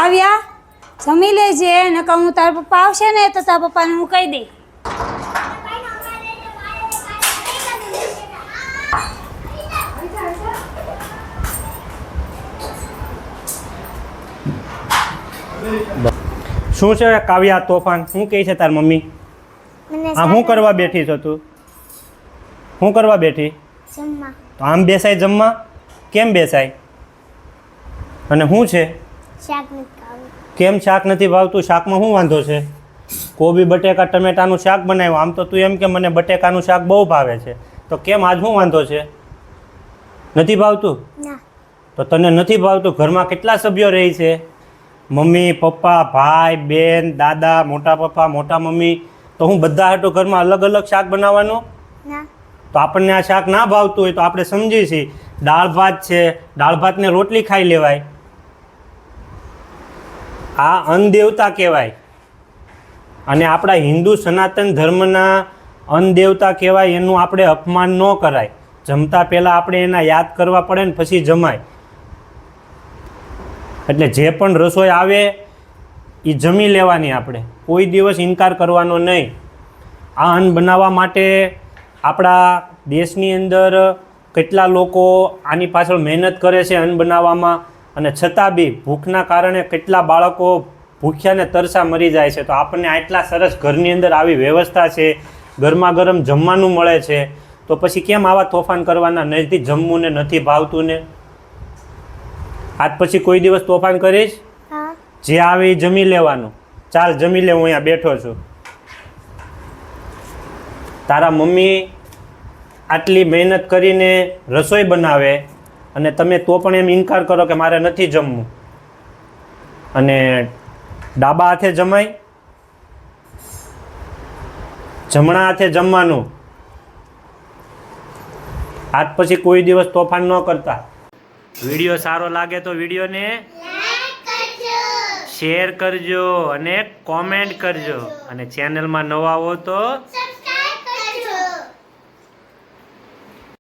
કાવ્યા જમી લેજે, નકર હું તારા પપ્પા આવશે ને તો તારા પપ્પાને હું કહી દઈ. શું છે કાવ્યા તોફાન? શું કહે છે તાર મમ્મી? આ શું કરવા બેઠી છો તું? શું કરવા બેઠી? જમવા. તો આમ બેસાય જમવા? કેમ બેસાય? અને શું છે? શાક નથી ખાવું. કેમ શાક નથી ભાવતું? શાકમાં શું વાંધો છે? કોબી બટેકા ટમેટાનું શાક બનાવ્યું. આમ તો તું એમ કે મને બટેકાનું શાક બહુ ભાવે છે, તો કેમ આજ શું વાંધો છે? નથી ભાવતું? ના. તો તને નથી ભાવતું? ઘરમાં કેટલા સભ્યો રહે છે? મમ્મી, પપ્પા, ભાઈ, બેન, દાદા, મોટા પપ્પા, મોટા મમ્મી, તો હું બધા હાટુ ઘરમાં અલગ અલગ શાક બનાવવાનું? ના. તો આપણને આ શાક ના ભાવતું હોય તો આપણે સમજીએ છીએ દાળ ભાત છે, દાળ ભાતને રોટલી ખાઈ લેવાય. આ અન્ન દેવતા કહેવાય, અને આપણા હિન્દુ સનાતન ધર્મના અન્ન દેવતા કહેવાય, એનું આપણે અપમાન ન કરાય. જમતા પહેલાં આપણે એના યાદ કરવા પડે ને પછી જમાય. એટલે જે પણ રસોઈ આવે એ જમી લેવાની, આપણે કોઈ દિવસ ઇનકાર કરવાનો નહીં. આ અન્ન બનાવવા માટે આપણા દેશની અંદર કેટલા લોકો આની પાછળ મહેનત કરે છે અન્ન બનાવવામાં, અને છતાં બી ભૂખના કારણે કેટલા બાળકો ભૂખ્યાને તરસા મરી જાય છે. તો આપણને આટલા સરસ ઘરની અંદર આવી વ્યવસ્થા છે, ગરમા ગરમ જમવાનું મળે છે, તો પછી કેમ આવા તોફાન કરવાના? નથી જમવું ને નથી ભાવતું ને. આજ પછી કોઈ દિવસ તોફાન કરીશ? હા. જે આવે એ જમી લેવાનું. ચાલ જમી લે, હું અહીંયા બેઠો છું. તારા મમ્મી આટલી મહેનત કરીને રસોઈ બનાવે અને તમે તો પણ એમ ઇનકાર કરો કે મારે નથી જમવું. અને ડાબા હાથે જમાય, જમણા હાથે જમવાનું. આજ પછી કોઈ દિવસ તોફાન ન કરતા. વિડીયો સારો લાગે તો વિડીયોને શેર કરજો અને કોમેન્ટ કરજો, અને ચેનલમાં નવા હો તો